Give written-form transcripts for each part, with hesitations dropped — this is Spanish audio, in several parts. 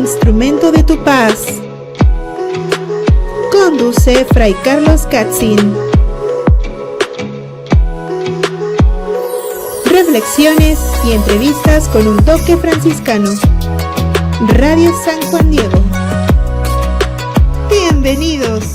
instrumento de tu paz. Conduce Fray Carlos Katzin. Reflexiones y entrevistas con un toque franciscano. Radio San Juan Diego. Bienvenidos.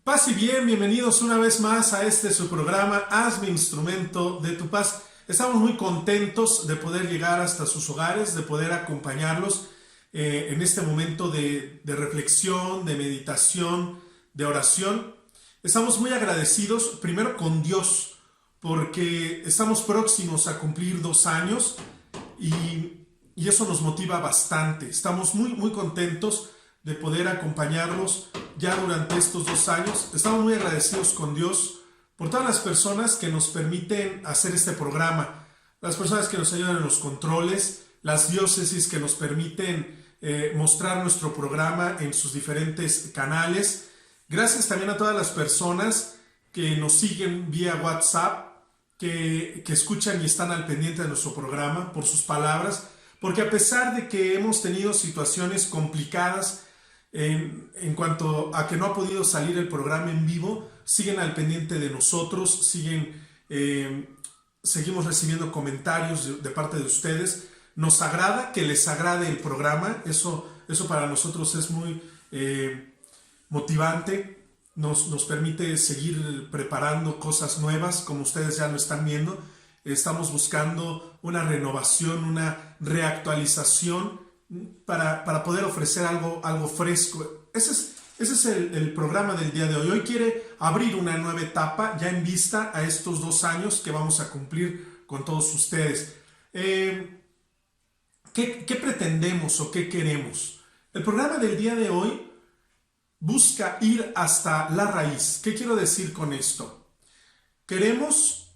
Paz y bien, bienvenidos una vez más a su programa Hazme Instrumento de tu Paz. Estamos muy contentos de poder llegar hasta sus hogares, de poder acompañarlos en este momento de reflexión, de meditación, de oración. Estamos muy agradecidos, primero con Dios, porque estamos próximos a cumplir 2 años y eso nos motiva bastante. Estamos muy contentos de poder acompañarlos ya durante estos 2 años. Estamos muy agradecidos con Dios por todas las personas que nos permiten hacer este programa, las personas que nos ayudan en los controles, las diócesis que nos permiten mostrar nuestro programa en sus diferentes canales. Gracias también a todas las personas que nos siguen vía WhatsApp, que escuchan y están al pendiente de nuestro programa, por sus palabras, porque a pesar de que hemos tenido situaciones complicadas en cuanto a que no ha podido salir el programa en vivo, siguen al pendiente de nosotros, seguimos recibiendo comentarios de parte de ustedes. Nos agrada que les agrade el programa, eso para nosotros es muy motivante, nos permite seguir preparando cosas nuevas, como ustedes ya lo están viendo. Estamos buscando una renovación, una reactualización para poder ofrecer algo fresco. Ese es el programa del día de hoy. Hoy quiere abrir una nueva etapa ya en vista a estos 2 años que vamos a cumplir con todos ustedes. ¿Qué pretendemos o qué queremos? El programa del día de hoy busca ir hasta la raíz. ¿Qué quiero decir con esto? Queremos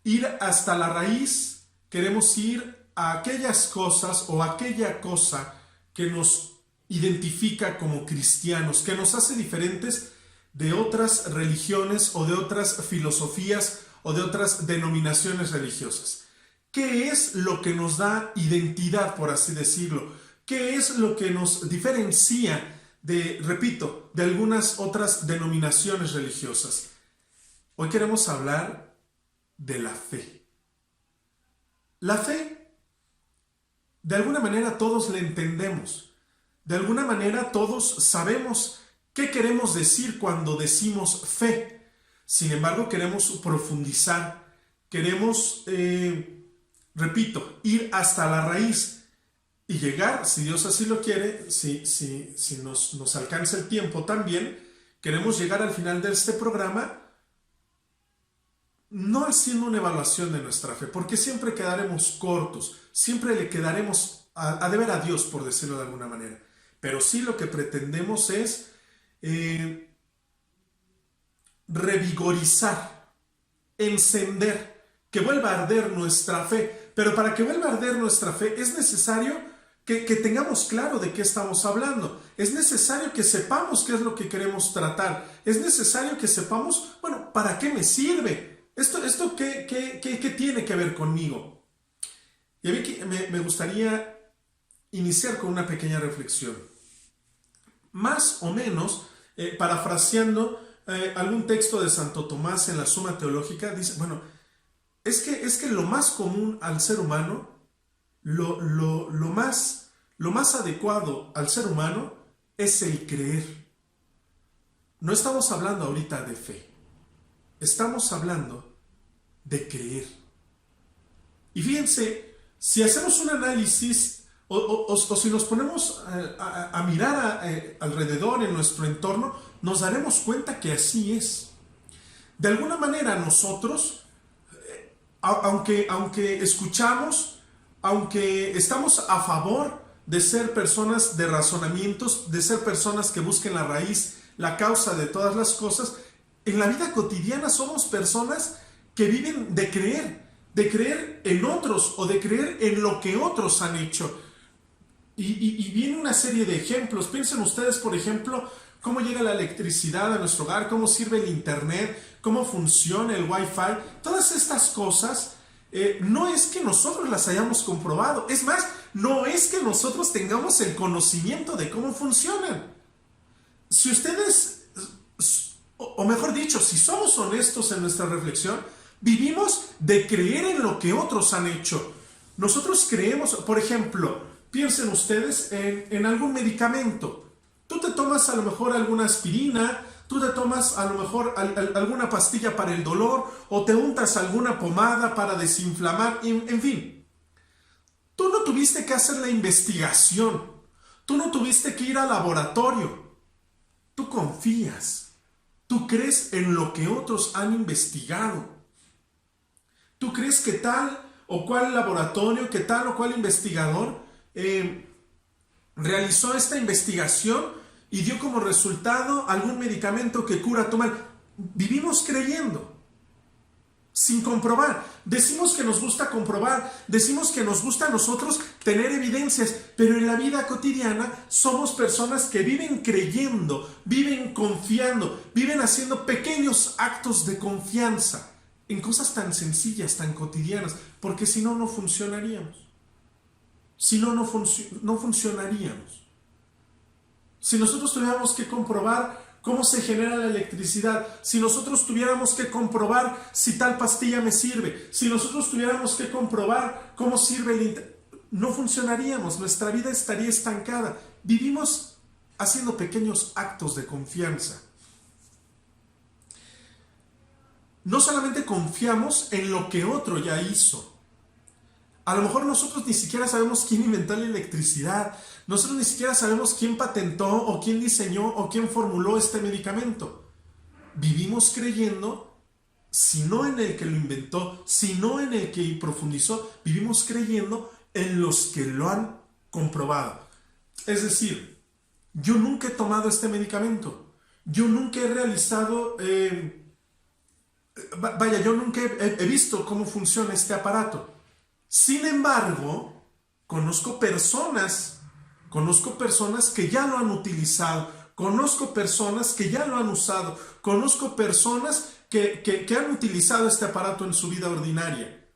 ir hasta la raíz, queremos ir a aquellas cosas o aquella cosa que nos identifica como cristianos, que nos hace diferentes de otras religiones o de otras filosofías o de otras denominaciones religiosas. ¿Qué es lo que nos da identidad, por así decirlo? ¿Qué es lo que nos diferencia de algunas otras denominaciones religiosas? Hoy queremos hablar de la fe. La fe, de alguna manera todos la entendemos. De alguna manera todos sabemos qué queremos decir cuando decimos fe. Sin embargo, queremos profundizar, queremos, ir hasta la raíz y llegar, si Dios así lo quiere, si nos alcanza el tiempo también, queremos llegar al final de este programa no haciendo una evaluación de nuestra fe, porque siempre quedaremos cortos, siempre le quedaremos a deber a Dios, por decirlo de alguna manera. Pero sí lo que pretendemos es revigorizar, encender, que vuelva a arder nuestra fe. Pero para que vuelva a arder nuestra fe es necesario que tengamos claro de qué estamos hablando. Es necesario que sepamos qué es lo que queremos tratar. Es necesario que sepamos, bueno, ¿para qué me sirve? ¿Esto qué tiene que ver conmigo? Y a mí me gustaría iniciar con una pequeña reflexión. Más o menos, parafraseando algún texto de Santo Tomás en la Suma Teológica, dice, bueno, es que lo más común al ser humano, lo más adecuado al ser humano es el creer. No estamos hablando ahorita de fe, estamos hablando de creer. Y fíjense, si hacemos un análisis o si nos ponemos a mirar alrededor en nuestro entorno, nos daremos cuenta que así es. De alguna manera nosotros, aunque escuchamos, aunque estamos a favor de ser personas de razonamientos, de ser personas que busquen la raíz, la causa de todas las cosas, en la vida cotidiana somos personas que viven de creer en otros o de creer en lo que otros han hecho. Y viene una serie de ejemplos. Piensen ustedes, por ejemplo, cómo llega la electricidad a nuestro hogar, cómo sirve el internet, cómo funciona el wifi. Todas estas cosas no es que nosotros las hayamos comprobado. Es más, no es que nosotros tengamos el conocimiento de cómo funcionan. Si ustedes, o mejor dicho, si somos honestos en nuestra reflexión, vivimos de creer en lo que otros han hecho. Nosotros creemos, por ejemplo, piensen ustedes en algún medicamento. Tú te tomas a lo mejor alguna aspirina, tú te tomas a lo mejor alguna pastilla para el dolor, o te untas alguna pomada para desinflamar, en fin. Tú no tuviste que hacer la investigación, tú no tuviste que ir al laboratorio. Tú confías, tú crees en lo que otros han investigado. Tú crees que tal o cual laboratorio, que tal o cual investigador realizó esta investigación y dio como resultado algún medicamento que cura tu mal. Vivimos creyendo, sin comprobar. Decimos que nos gusta comprobar, decimos que nos gusta a nosotros tener evidencias, pero en la vida cotidiana somos personas que viven creyendo, viven confiando, viven haciendo pequeños actos de confianza en cosas tan sencillas, tan cotidianas, porque si no, no funcionaríamos. Si no, no funcionaríamos. Si nosotros tuviéramos que comprobar cómo se genera la electricidad, si nosotros tuviéramos que comprobar si tal pastilla me sirve, si nosotros tuviéramos que comprobar cómo sirve el internet, no funcionaríamos, nuestra vida estaría estancada. Vivimos haciendo pequeños actos de confianza. No solamente confiamos en lo que otro ya hizo. A lo mejor nosotros ni siquiera sabemos quién inventó la electricidad. Nosotros ni siquiera sabemos quién patentó o quién diseñó o quién formuló este medicamento. Vivimos creyendo, si no en el que lo inventó, si no en el que profundizó, vivimos creyendo en los que lo han comprobado. Es decir, yo nunca he tomado este medicamento. Yo nunca he realizado... yo nunca he visto cómo funciona este aparato. Sin embargo, conozco personas que ya lo han utilizado, conozco personas que ya lo han usado, conozco personas que han utilizado este aparato en su vida ordinaria.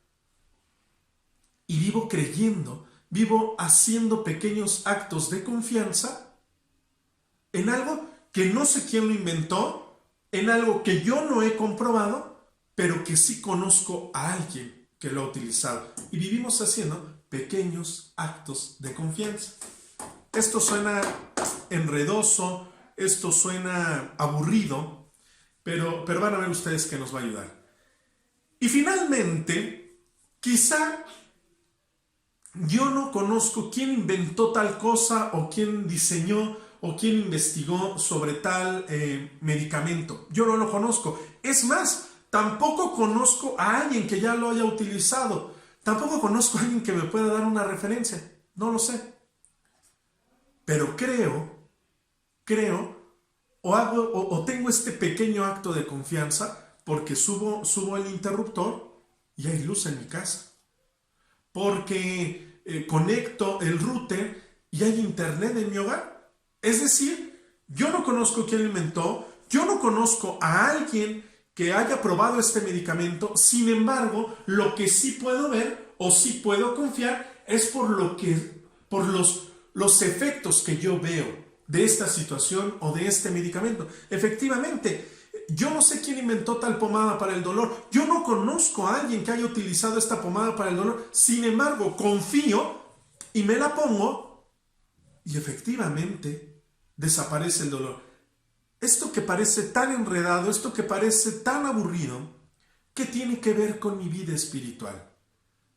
Y vivo creyendo, vivo haciendo pequeños actos de confianza en algo que no sé quién lo inventó, en algo que yo no he comprobado, pero que sí conozco a alguien que lo ha utilizado. Y vivimos haciendo pequeños actos de confianza. Esto suena enredoso, esto suena aburrido, pero van a ver ustedes que nos va a ayudar. Y finalmente, quizá yo no conozco quién inventó tal cosa o quién diseñó o quién investigó sobre tal medicamento. Yo no lo conozco. Es más, tampoco conozco a alguien que ya lo haya utilizado. Tampoco conozco a alguien que me pueda dar una referencia. No lo sé. Pero creo, o tengo este pequeño acto de confianza porque subo el interruptor y hay luz en mi casa. Porque conecto el router y hay internet en mi hogar. Es decir, yo no conozco quién lo inventó, yo no conozco a alguien que haya probado este medicamento. Sin embargo, lo que sí puedo ver o sí puedo confiar es por los efectos que yo veo de esta situación o de este medicamento. Efectivamente, yo no sé quién inventó tal pomada para el dolor. Yo no conozco a alguien que haya utilizado esta pomada para el dolor. Sin embargo, confío y me la pongo y efectivamente desaparece el dolor. Esto que parece tan enredado, esto que parece tan aburrido, ¿qué tiene que ver con mi vida espiritual?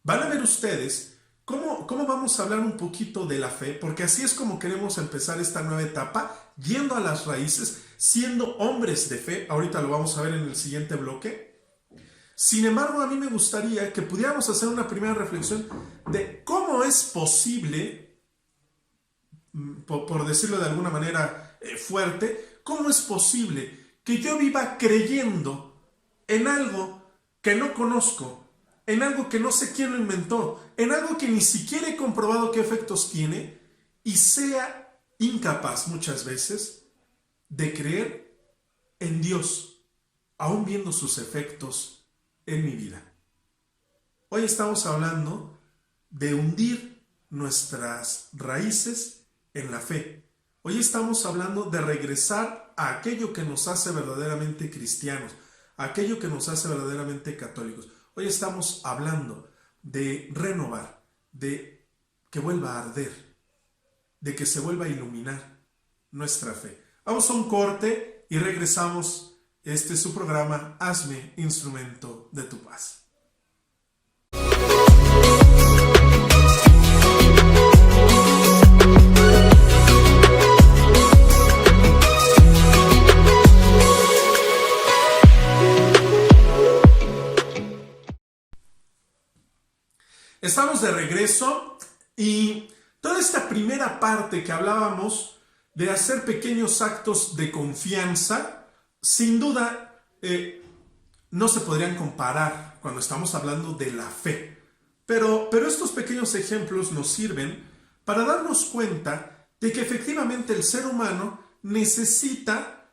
Van a ver ustedes cómo vamos a hablar un poquito de la fe, porque así es como queremos empezar esta nueva etapa, yendo a las raíces, siendo hombres de fe. Ahorita lo vamos a ver en el siguiente bloque. Sin embargo, a mí me gustaría que pudiéramos hacer una primera reflexión de cómo es posible, por decirlo de alguna manera fuerte, cómo es posible que yo viva creyendo en algo que no conozco, en algo que no sé quién lo inventó, en algo que ni siquiera he comprobado qué efectos tiene, y sea incapaz muchas veces de creer en Dios, aún viendo sus efectos en mi vida. Hoy estamos hablando de hundir nuestras raíces en la fe. Hoy estamos hablando de regresar a aquello que nos hace verdaderamente cristianos, a aquello que nos hace verdaderamente católicos. Hoy estamos hablando de renovar, de que vuelva a arder, de que se vuelva a iluminar nuestra fe. Vamos a un corte y regresamos. Este es su programa, Hazme Instrumento de tu Paz. Estamos de regreso y toda esta primera parte que hablábamos de hacer pequeños actos de confianza, sin duda no se podrían comparar cuando estamos hablando de la fe. Pero estos pequeños ejemplos nos sirven para darnos cuenta de que efectivamente el ser humano necesita,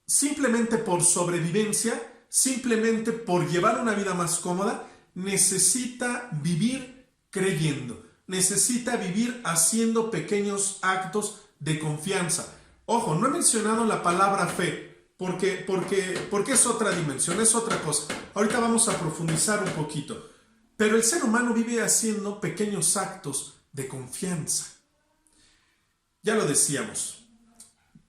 simplemente por sobrevivencia, simplemente por llevar una vida más cómoda, necesita vivir creyendo, necesita vivir haciendo pequeños actos de confianza. Ojo, no he mencionado la palabra fe, porque es otra dimensión, es otra cosa. Ahorita vamos a profundizar un poquito. Pero el ser humano vive haciendo pequeños actos de confianza. Ya lo decíamos.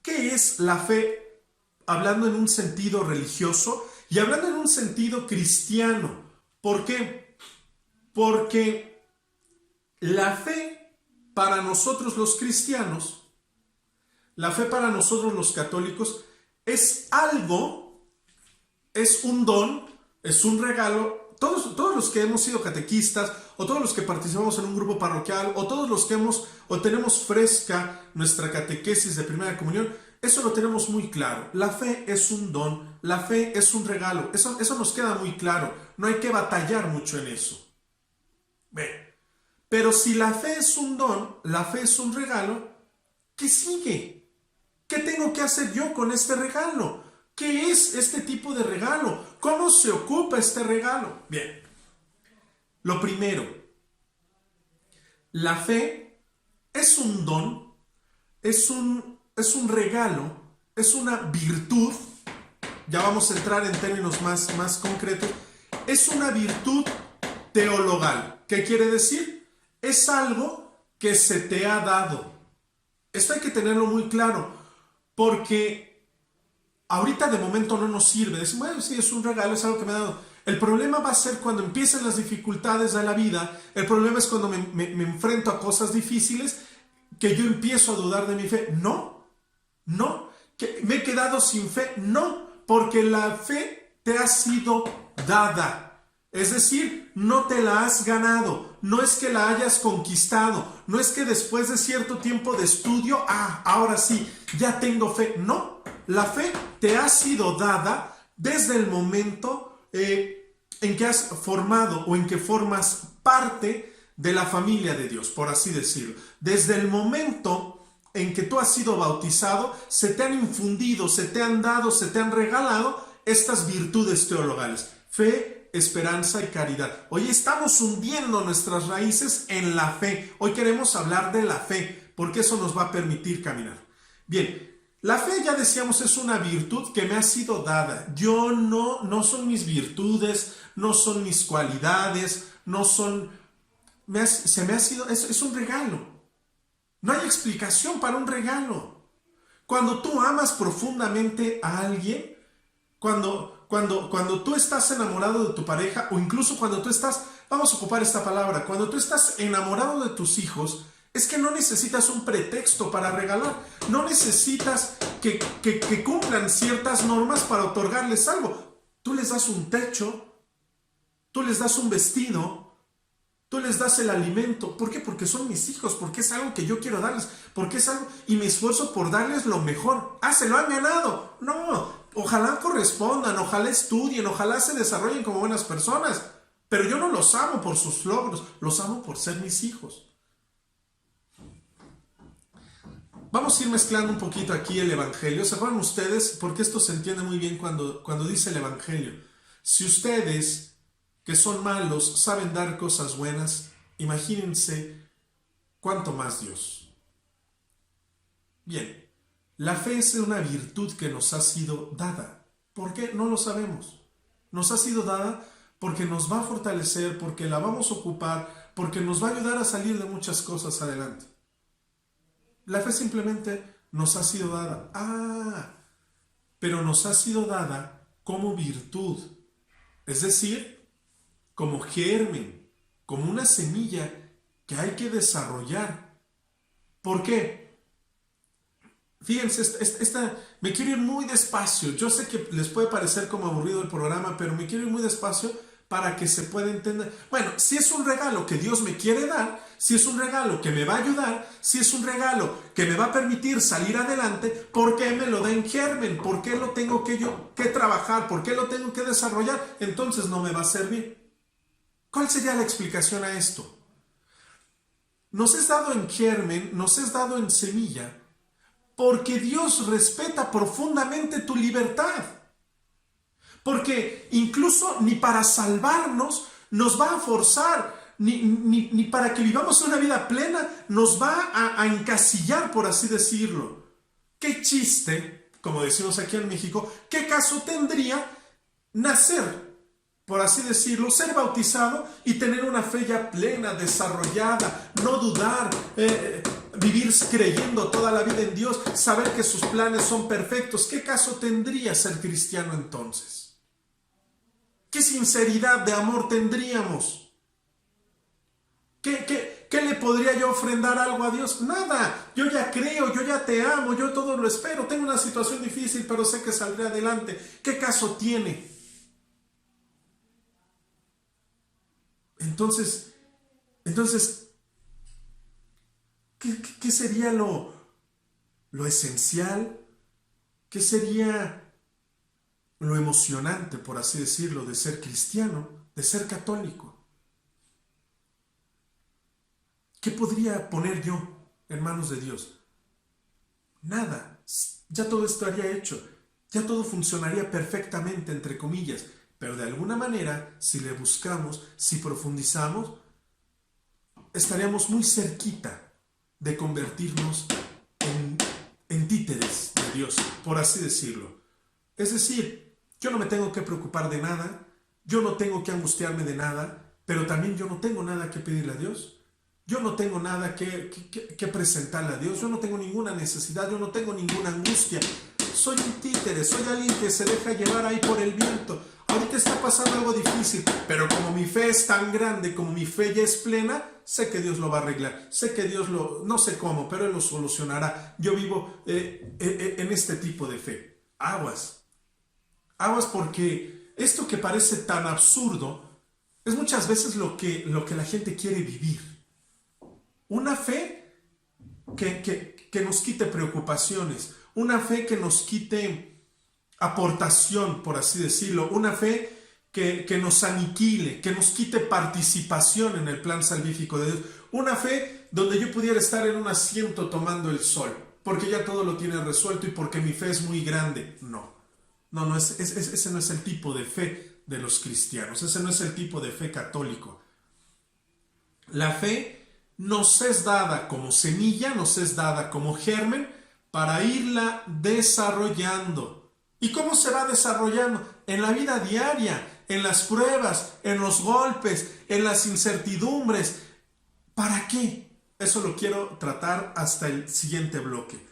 ¿Qué es la fe? Hablando en un sentido religioso y hablando en un sentido cristiano. ¿Por qué? Porque la fe para nosotros los cristianos, la fe para nosotros los católicos, es algo, es un don, es un regalo. Todos los que hemos sido catequistas, o todos los que participamos en un grupo parroquial, o todos los que tenemos fresca nuestra catequesis de primera comunión, eso lo tenemos muy claro. La fe es un don, la fe es un regalo. Eso nos queda muy claro. No hay que batallar mucho en eso. Bien. Pero si la fe es un don, la fe es un regalo, ¿qué sigue? ¿Qué tengo que hacer yo con este regalo? ¿Qué es este tipo de regalo? ¿Cómo se ocupa este regalo? Bien. Lo primero, la fe es un don, es un regalo, es una virtud. Ya vamos a entrar en términos más concretos. Es una virtud teologal. ¿Qué quiere decir? Es algo que se te ha dado. Esto hay que tenerlo muy claro, porque ahorita de momento no nos sirve. Decimos, bueno, sí, es un regalo, es algo que me ha dado. El problema va a ser cuando empiecen las dificultades de la vida. El problema es cuando me enfrento a cosas difíciles, que yo empiezo a dudar de mi fe. No, que me he quedado sin fe. No, porque la fe te ha sido dada. Es decir, no te la has ganado, no es que la hayas conquistado, no es que después de cierto tiempo de estudio, ahora sí, ya tengo fe. No, la fe te ha sido dada desde el momento en que has formado o en que formas parte de la familia de Dios, por así decirlo. Desde el momento en que tú has sido bautizado, se te han infundido, se te han dado, se te han regalado estas virtudes teologales: fe, esperanza y caridad. Hoy estamos hundiendo nuestras raíces en la fe. Hoy queremos hablar de la fe, porque eso nos va a permitir caminar. Bien, la fe, ya decíamos, es una virtud que me ha sido dada. Yo no son mis virtudes, no son mis cualidades, se me ha sido, es un regalo. No hay explicación para un regalo. Cuando tú amas profundamente a alguien, cuando tú estás enamorado de tu pareja, o incluso cuando tú estás, vamos a ocupar esta palabra, cuando tú estás enamorado de tus hijos, es que no necesitas un pretexto para regalar, no necesitas que cumplan ciertas normas para otorgarles algo. Tú les das un techo, tú les das un vestido, tú les das el alimento. ¿Por qué? Porque son mis hijos, porque es algo que yo quiero darles, porque es algo, y me esfuerzo por darles lo mejor. ¿Se lo han ganado? No. Ojalá correspondan, ojalá estudien, ojalá se desarrollen como buenas personas, pero yo no los amo por sus logros, los amo por ser mis hijos. Vamos a ir mezclando un poquito aquí el Evangelio. ¿Se acuerdan ustedes? Porque esto se entiende muy bien cuando dice el Evangelio. Si ustedes que son malos, saben dar cosas buenas, imagínense cuánto más Dios. Bien, la fe es una virtud que nos ha sido dada. ¿Por qué? No lo sabemos. Nos ha sido dada porque nos va a fortalecer, porque la vamos a ocupar, porque nos va a ayudar a salir de muchas cosas adelante. La fe simplemente nos ha sido dada. Pero nos ha sido dada como virtud, es decir, como germen, como una semilla que hay que desarrollar. ¿Por qué? Fíjense, me quiero ir muy despacio. Yo sé que les puede parecer como aburrido el programa, pero me quiero ir muy despacio para que se pueda entender. Bueno, si es un regalo que Dios me quiere dar, si es un regalo que me va a ayudar, si es un regalo que me va a permitir salir adelante, ¿por qué me lo da en germen? ¿Por qué lo tengo que trabajar? ¿Por qué lo tengo que desarrollar? Entonces no me va a servir. ¿Cuál sería la explicación a esto? Nos es dado en germen, nos es dado en semilla, porque Dios respeta profundamente tu libertad. Porque incluso ni para salvarnos nos va a forzar, ni para que vivamos una vida plena nos va a encasillar, por así decirlo. ¿Qué chiste, como decimos aquí en México, qué caso tendría nacer, por así decirlo, ser bautizado y tener una fe ya plena, desarrollada, no dudar, vivir creyendo toda la vida en Dios, saber que sus planes son perfectos? ¿Qué caso tendría ser cristiano entonces? ¿Qué sinceridad de amor tendríamos? ¿Qué le podría yo ofrendar algo a Dios? Nada. Yo ya creo, yo ya te amo, yo todo lo espero. Tengo una situación difícil, pero sé que saldré adelante. ¿Qué caso tiene? Entonces, ¿qué sería lo esencial? ¿Qué sería lo emocionante, por así decirlo, de ser cristiano, de ser católico? ¿Qué podría poner yo en manos de Dios? Nada. Ya todo estaría hecho. Ya todo funcionaría perfectamente, entre comillas. Pero de alguna manera, si le buscamos, si profundizamos, estaríamos muy cerquita de convertirnos en títeres de Dios, por así decirlo. Es decir, yo no me tengo que preocupar de nada, yo no tengo que angustiarme de nada, pero también yo no tengo nada que pedirle a Dios. Yo no tengo nada que presentarle a Dios, yo no tengo ninguna necesidad, yo no tengo ninguna angustia. Soy un títere, soy alguien que se deja llevar ahí por el viento. Ahorita está pasando algo difícil, pero como mi fe es tan grande, como mi fe ya es plena, sé que Dios lo va a arreglar. Sé que Dios no sé cómo, pero Él lo solucionará. Yo vivo en este tipo de fe. Aguas porque esto que parece tan absurdo es muchas veces lo que la gente quiere vivir. Una fe que nos quite preocupaciones, una fe que nos quite aportación, por así decirlo, una fe que nos aniquile, que nos quite participación en el plan salvífico de Dios, una fe donde yo pudiera estar en un asiento tomando el sol, porque ya todo lo tiene resuelto y porque mi fe es muy grande. No, ese no es el tipo de fe de los cristianos, ese no es el tipo de fe católico. La fe nos es dada como semilla, nos es dada como germen para irla desarrollando. ¿Y cómo se va desarrollando? En la vida diaria, en las pruebas, en los golpes, en las incertidumbres. ¿Para qué? Eso lo quiero tratar hasta el siguiente bloque.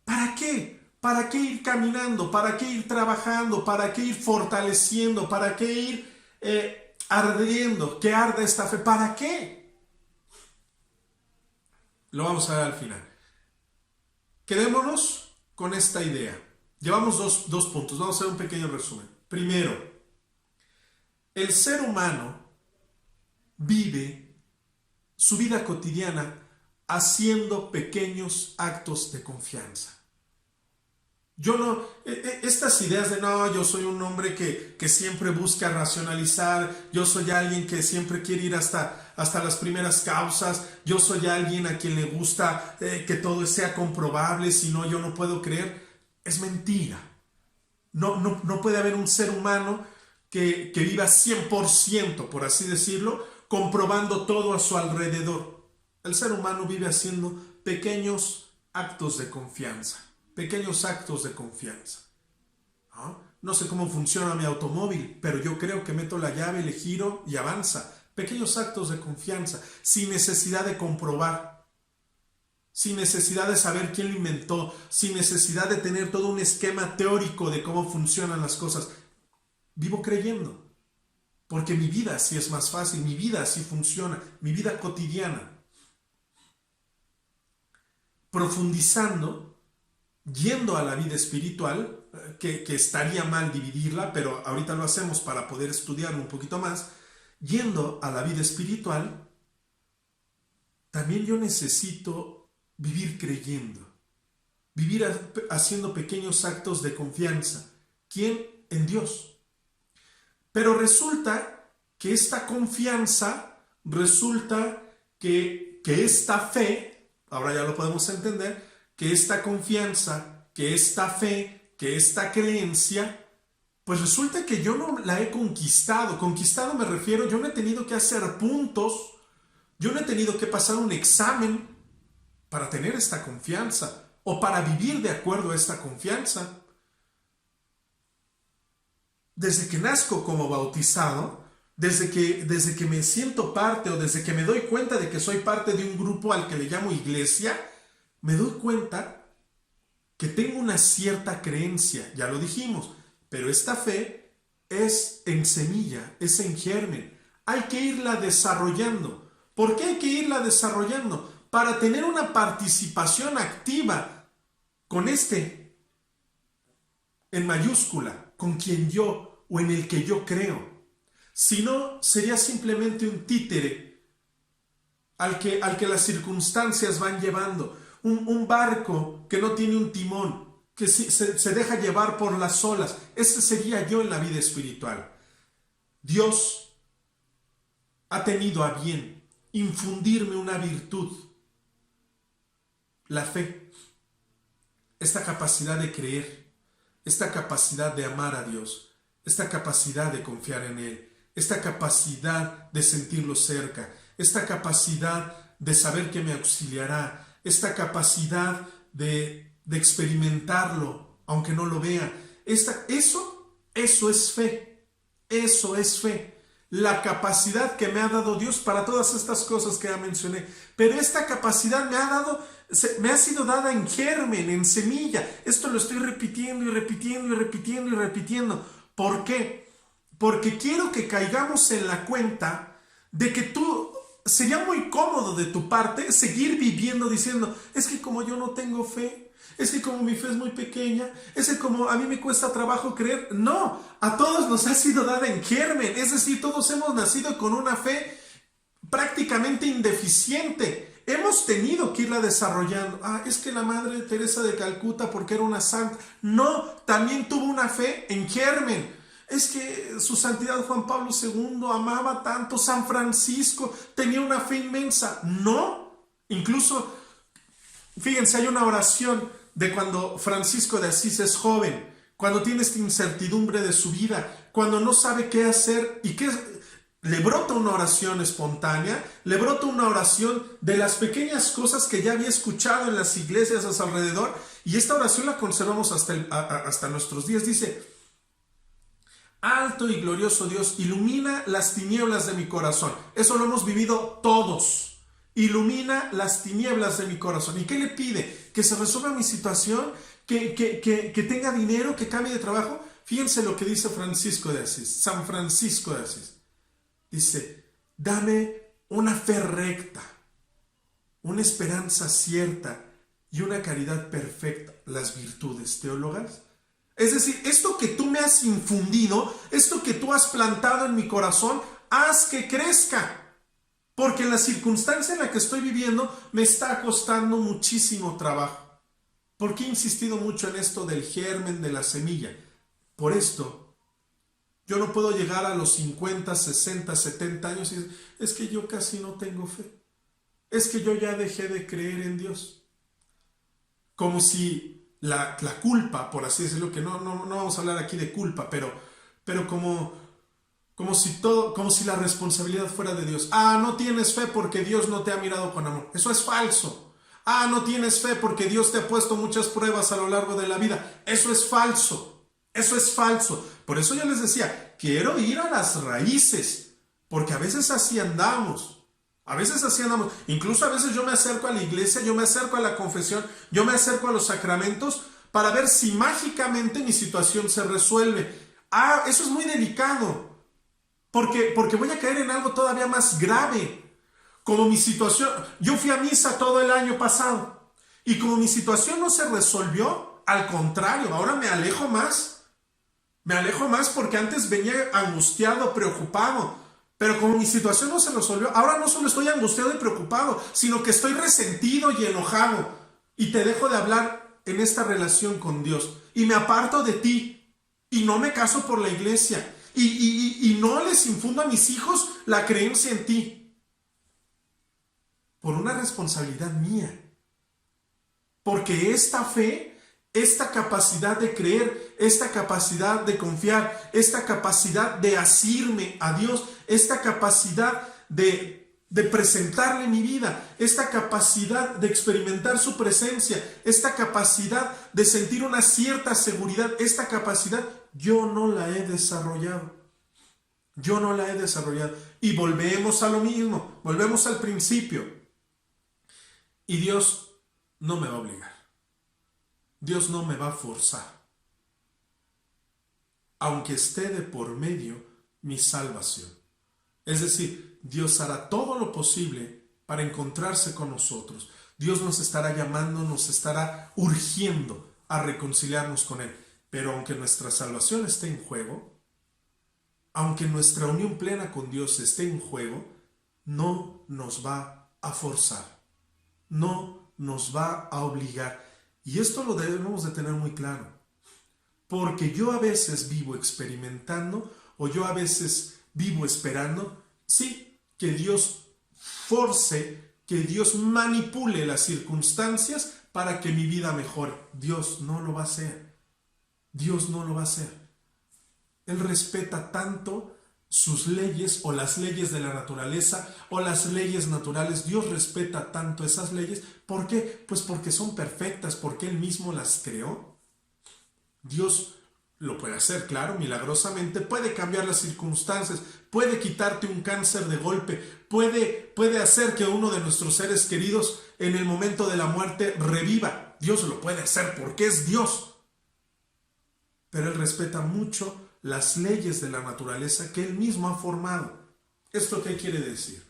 ¿Para qué? ¿Para qué ir caminando? ¿Para qué ir trabajando? ¿Para qué ir fortaleciendo? ¿Para qué ir ardiendo? ¿Que arda esta fe? ¿Para qué? Lo vamos a ver al final. Quedémonos con esta idea. Llevamos dos puntos. Vamos a hacer un pequeño resumen. Primero, el ser humano vive su vida cotidiana haciendo pequeños actos de confianza. Estas ideas de yo soy un hombre que siempre busca racionalizar, yo soy alguien que siempre quiere ir hasta las primeras causas, yo soy alguien a quien le gusta que todo sea comprobable, si no yo no puedo creer, es mentira. No puede haber un ser humano que viva 100%, por así decirlo, comprobando todo a su alrededor. El ser humano vive haciendo pequeños actos de confianza, pequeños actos de confianza. No sé cómo funciona mi automóvil, pero yo creo que meto la llave, le giro y avanza. Pequeños actos de confianza, sin necesidad de comprobar, sin necesidad de saber quién lo inventó, sin necesidad de tener todo un esquema teórico de cómo funcionan las cosas. Vivo creyendo, porque mi vida así es más fácil, mi vida así funciona, mi vida cotidiana. Profundizando, yendo a la vida espiritual, que estaría mal dividirla, pero ahorita lo hacemos para poder estudiarlo un poquito más. Yendo a la vida espiritual, también yo necesito vivir creyendo, vivir haciendo pequeños actos de confianza. ¿Quién? En Dios. Pero resulta que esta confianza, resulta que esta fe, ahora ya lo podemos entender, que esta confianza, que esta fe, que esta creencia, pues resulta que yo no la he conquistado. Conquistado me refiero, yo no he tenido que hacer puntos, yo no he tenido que pasar un examen para tener esta confianza o para vivir de acuerdo a esta confianza. Desde que nazco como bautizado, desde que me siento parte o desde que me doy cuenta de que soy parte de un grupo al que le llamo iglesia, me doy cuenta que tengo una cierta creencia, ya lo dijimos, pero esta fe es en semilla, es en germen. Hay que irla desarrollando. ¿Por qué hay que irla desarrollando? Para tener una participación activa con este, en mayúscula, con quien yo o en el que yo creo. Si no, sería simplemente un títere al que las circunstancias van llevando. Un barco que no tiene un timón, que se deja llevar por las olas. Ese sería yo en la vida espiritual. Dios ha tenido a bien infundirme una virtud, la fe, esta capacidad de creer, esta capacidad de amar a Dios, esta capacidad de confiar en Él, esta capacidad de sentirlo cerca, esta capacidad de saber que me auxiliará, esta capacidad de experimentarlo, aunque no lo vea. Eso es fe. Eso es fe. La capacidad que me ha dado Dios para todas estas cosas que ya mencioné. Pero esta capacidad me ha sido dada en germen, en semilla. Esto lo estoy repitiendo y repitiendo y repitiendo y repitiendo. ¿Por qué? Porque quiero que caigamos en la cuenta de que sería muy cómodo de tu parte seguir viviendo diciendo, es que como yo no tengo fe, es que como mi fe es muy pequeña, es que como a mí me cuesta trabajo creer. No, a todos nos ha sido dada en germen, es decir, todos hemos nacido con una fe prácticamente indeficiente. Hemos tenido que irla desarrollando. Es que la Madre Teresa de Calcuta, porque era una santa. No, también tuvo una fe en germen. Es que su santidad Juan Pablo II amaba tanto, San Francisco tenía una fe inmensa. No, incluso, fíjense, hay una oración de cuando Francisco de Asís es joven, cuando tiene esta incertidumbre de su vida, cuando no sabe qué hacer y le brota una oración espontánea, le brota una oración de las pequeñas cosas que ya había escuchado en las iglesias a su alrededor, y esta oración la conservamos hasta nuestros días. Dice: alto y glorioso Dios, ilumina las tinieblas de mi corazón. Eso lo hemos vivido todos. Ilumina las tinieblas de mi corazón. ¿Y qué le pide? Que se resuelva mi situación, que tenga dinero, que cambie de trabajo. Fíjense lo que dice Francisco de Asís, San Francisco de Asís. Dice: dame una fe recta, una esperanza cierta y una caridad perfecta, las virtudes teólogas. Es decir, esto que tú me has infundido, esto que tú has plantado en mi corazón, haz que crezca. Porque en la circunstancia en la que estoy viviendo me está costando muchísimo trabajo. ¿Por qué he insistido mucho en esto del germen, de la semilla? Por esto, yo no puedo llegar a los 50, 60, 70 años y decir, es que yo casi no tengo fe. Es que yo ya dejé de creer en Dios. Como si la culpa, por así decirlo, que no vamos a hablar aquí de culpa, pero como como si la responsabilidad fuera de Dios. Ah, no tienes fe porque Dios no te ha mirado con amor. Eso es falso. Ah, no tienes fe porque Dios te ha puesto muchas pruebas a lo largo de la vida. Eso es falso. Eso es falso. Por eso yo les decía, quiero ir a las raíces, porque a veces así andamos. A veces así andamos. Incluso a veces yo me acerco a la iglesia, yo me acerco a la confesión, yo me acerco a los sacramentos para ver si mágicamente mi situación se resuelve. Ah, eso es muy delicado, porque voy a caer en algo todavía más grave. Como mi situación, yo fui a misa todo el año pasado y como mi situación no se resolvió, al contrario, ahora me alejo más porque antes venía angustiado, preocupado, pero como mi situación no se resolvió, ahora no solo estoy angustiado y preocupado, sino que estoy resentido y enojado y te dejo de hablar en esta relación con Dios y me aparto de ti y no me caso por la iglesia y no les infundo a mis hijos la creencia en ti. Por una responsabilidad mía. Porque esta fe, esta capacidad de creer, esta capacidad de confiar, esta capacidad de asirme a Dios, esta capacidad de presentarle mi vida, esta capacidad de experimentar su presencia, esta capacidad de sentir una cierta seguridad, esta capacidad, yo no la he desarrollado. Yo no la he desarrollado. Y volvemos a lo mismo, volvemos al principio. Y Dios no me va a obligar. Dios no me va a forzar. Aunque esté de por medio mi salvación. Es decir, Dios hará todo lo posible para encontrarse con nosotros. Dios nos estará llamando, nos estará urgiendo a reconciliarnos con Él. Pero aunque nuestra salvación esté en juego, aunque nuestra unión plena con Dios esté en juego, no nos va a forzar. No nos va a obligar. Y esto lo debemos de tener muy claro. Porque yo a veces vivo experimentando o yo a veces vivo esperando, sí, que Dios force, que Dios manipule las circunstancias para que mi vida mejore. Dios no lo va a hacer. Dios no lo va a hacer. Él respeta tanto sus leyes o las leyes de la naturaleza o las leyes naturales. Dios respeta tanto esas leyes. ¿Por qué? Pues porque son perfectas, porque Él mismo las creó. Dios lo puede hacer, claro, milagrosamente. Puede cambiar las circunstancias, puede quitarte un cáncer de golpe, puede hacer que uno de nuestros seres queridos en el momento de la muerte reviva. Dios lo puede hacer porque es Dios. Pero Él respeta mucho las leyes de la naturaleza que Él mismo ha formado. ¿Esto qué quiere decir?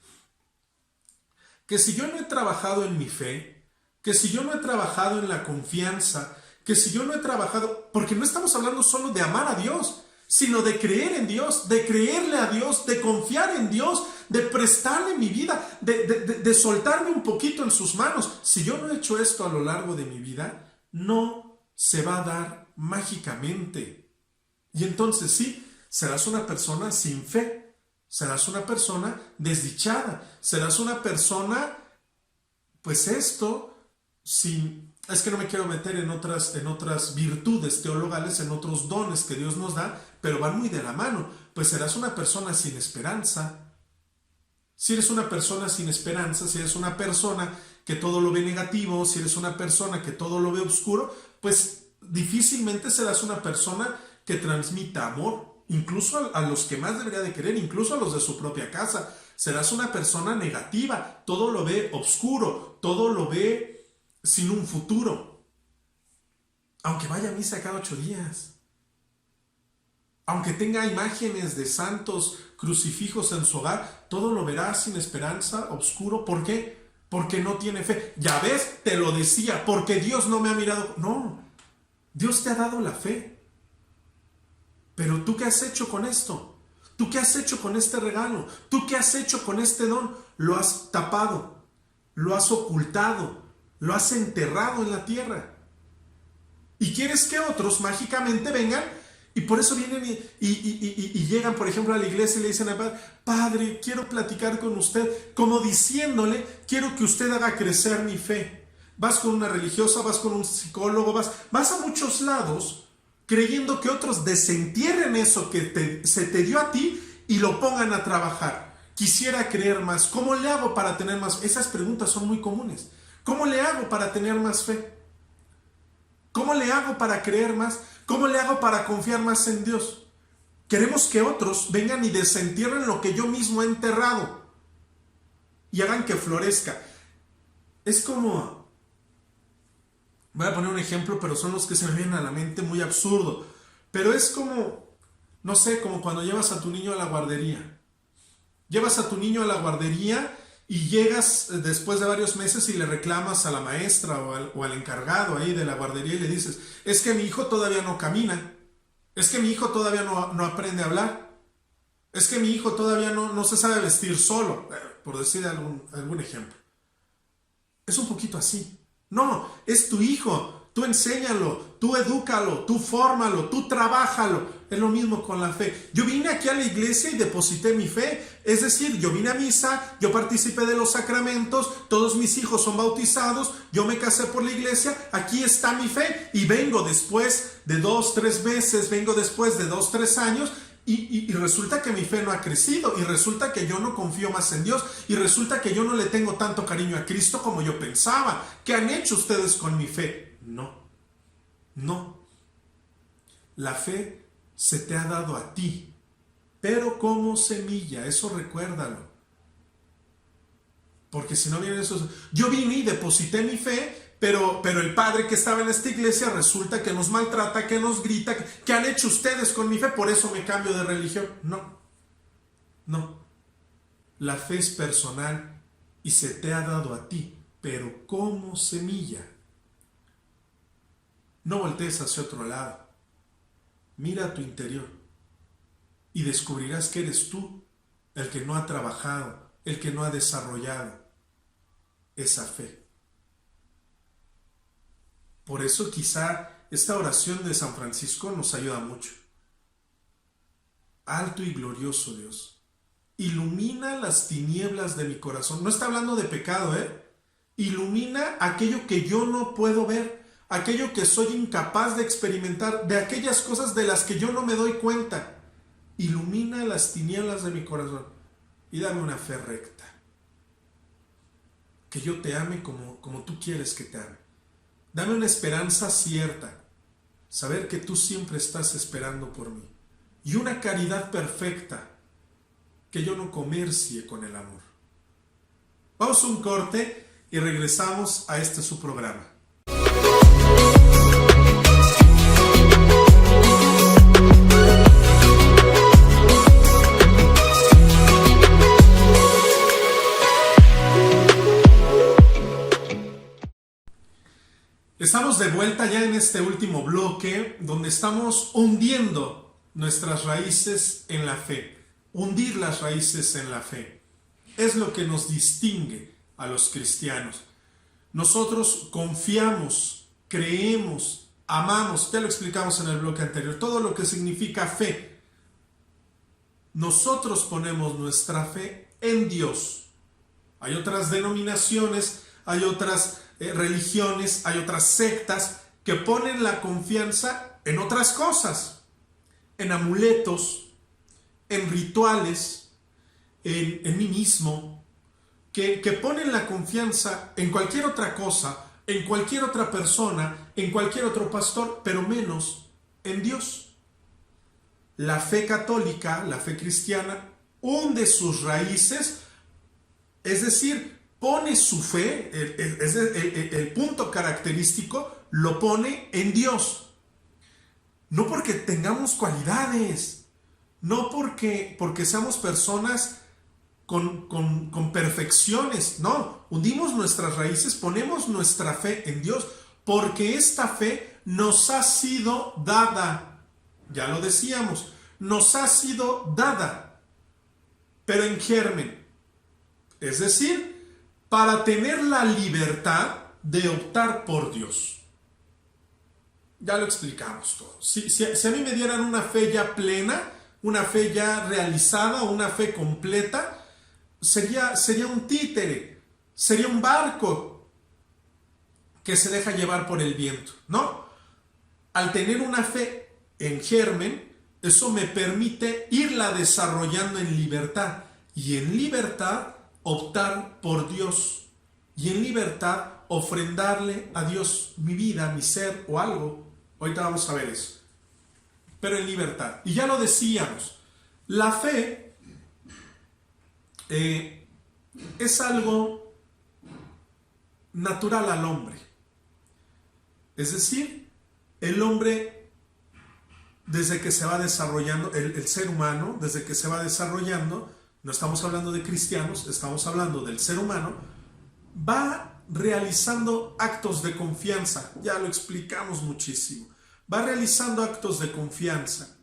Que si yo no he trabajado en mi fe, que si yo no he trabajado en la confianza, que si yo no he trabajado, porque no estamos hablando solo de amar a Dios, sino de creer en Dios, de creerle a Dios, de confiar en Dios, de prestarle mi vida, de soltarme un poquito en sus manos. Si yo no he hecho esto a lo largo de mi vida, no se va a dar mágicamente. Y entonces sí, serás una persona sin fe, serás una persona desdichada, serás una persona, pues esto, sin... Es que no me quiero meter en otras virtudes teologales, en otros dones que Dios nos da, pero van muy de la mano. Pues serás una persona sin esperanza. Si eres una persona sin esperanza, si eres una persona que todo lo ve negativo, si eres una persona que todo lo ve oscuro, pues difícilmente serás una persona que transmita amor, incluso a los que más debería de querer, incluso a los de su propia casa. Serás una persona negativa, todo lo ve oscuro, todo lo ve sin un futuro. Aunque vaya a misa cada 8 días, aunque tenga imágenes de santos crucifijos en su hogar, todo lo verá sin esperanza, oscuro. ¿Por qué? Porque no tiene fe. Ya ves, te lo decía, porque Dios no me ha mirado. No, Dios te ha dado la fe. Pero ¿tú qué has hecho con esto? ¿Tú qué has hecho con este regalo? ¿Tú qué has hecho con este don? Lo has tapado, lo has ocultado, lo has enterrado en la tierra. Y quieres que otros mágicamente vengan, y por eso vienen y llegan, por ejemplo, a la iglesia y le dicen al padre: Padre, quiero platicar con usted, como diciéndole, quiero que usted haga crecer mi fe. Vas con una religiosa, vas con un psicólogo, vas a muchos lados, creyendo que otros desentierren eso que se te dio a ti y lo pongan a trabajar. Quisiera creer más. ¿Cómo le hago para tener más fe? Esas preguntas son muy comunes. ¿Cómo le hago para tener más fe? ¿Cómo le hago para creer más? ¿Cómo le hago para confiar más en Dios? Queremos que otros vengan y desentierren lo que yo mismo he enterrado y hagan que florezca. Es como... Voy a poner un ejemplo, pero son los que se me vienen a la mente, muy absurdo. Pero es como, no sé, como cuando llevas a tu niño a la guardería. Llevas a tu niño a la guardería y llegas después de varios meses y le reclamas a la maestra o al encargado ahí de la guardería y le dices, es que mi hijo todavía no camina, es que mi hijo todavía no aprende a hablar, es que mi hijo todavía no se sabe vestir solo, por decir algún ejemplo. Es un poquito así. No, es tu hijo, tú enséñalo, tú edúcalo, tú fórmalo, tú trabájalo. Es lo mismo con la fe. Yo vine aquí a la iglesia y deposité mi fe. Es decir, yo vine a misa, yo participé de los sacramentos, todos mis hijos son bautizados, yo me casé por la iglesia, aquí está mi fe. Y vengo después de 2, 3 meses, vengo después de 2, 3 años y resulta que mi fe no ha crecido, y resulta que yo no confío más en Dios, y resulta que yo no le tengo tanto cariño a Cristo como yo pensaba. ¿Qué han hecho ustedes con mi fe? No. La fe se te ha dado a ti, pero como semilla, eso recuérdalo. Porque si no vienen esos... Yo vine y deposité mi fe, pero el padre que estaba en esta iglesia resulta que nos maltrata, que nos grita. ¿Qué han hecho ustedes con mi fe? Por eso me cambio de religión. No. La fe es personal y se te ha dado a ti, pero como semilla. No voltees hacia otro lado. Mira a tu interior y descubrirás que eres tú el que no ha trabajado, el que no ha desarrollado esa fe. Por eso quizá esta oración de San Francisco nos ayuda mucho. Alto y glorioso Dios, ilumina las tinieblas de mi corazón. No está hablando de pecado, Ilumina aquello que yo no puedo ver, aquello que soy incapaz de experimentar, de aquellas cosas de las que yo no me doy cuenta. Ilumina las tinieblas de mi corazón y dame una fe recta. Que yo te ame como tú quieres que te ame. Dame una esperanza cierta, saber que tú siempre estás esperando por mí. Y una caridad perfecta, que yo no comercie con el amor. Vamos a un corte y regresamos a su programa. Estamos de vuelta ya en este último bloque donde estamos hundiendo nuestras raíces en la fe. Hundir las raíces en la fe es lo que nos distingue a los cristianos. Nosotros confiamos, creemos, amamos, ya lo explicamos en el bloque anterior, todo lo que significa fe. Nosotros ponemos nuestra fe en Dios. Hay otras denominaciones, hay otras religiones, hay otras sectas que ponen la confianza en otras cosas, en amuletos, en rituales, en mí mismo, que ponen la confianza en cualquier otra cosa, en cualquier otra persona, en cualquier otro pastor, pero menos en Dios. La fe católica, la fe cristiana, hunde sus raíces, es decir, pone su fe, el punto característico, lo pone en Dios. No porque tengamos cualidades, no porque seamos personas con perfecciones, no. Hundimos nuestras raíces, ponemos nuestra fe en Dios, porque esta fe nos ha sido dada. Ya lo decíamos, nos ha sido dada, pero en germen. Es decir, para tener la libertad de optar por Dios. Ya lo explicamos todo. Si a mí me dieran una fe ya plena, una fe ya realizada, una fe completa, sería un títere, sería un barco que se deja llevar por el viento, ¿no? Al tener una fe en germen, Eso me permite irla desarrollando en libertad y en libertad optar por Dios y en libertad ofrendarle a Dios mi vida, mi ser o algo. Ahorita vamos a ver eso. Pero en libertad. Y ya lo decíamos, la fe es algo natural al hombre. Es decir, el hombre, desde que se va desarrollando, el ser humano, desde que se va desarrollando, no estamos hablando de cristianos, estamos hablando del ser humano, va realizando actos de confianza. Ya lo explicamos muchísimo. Va realizando actos de confianza.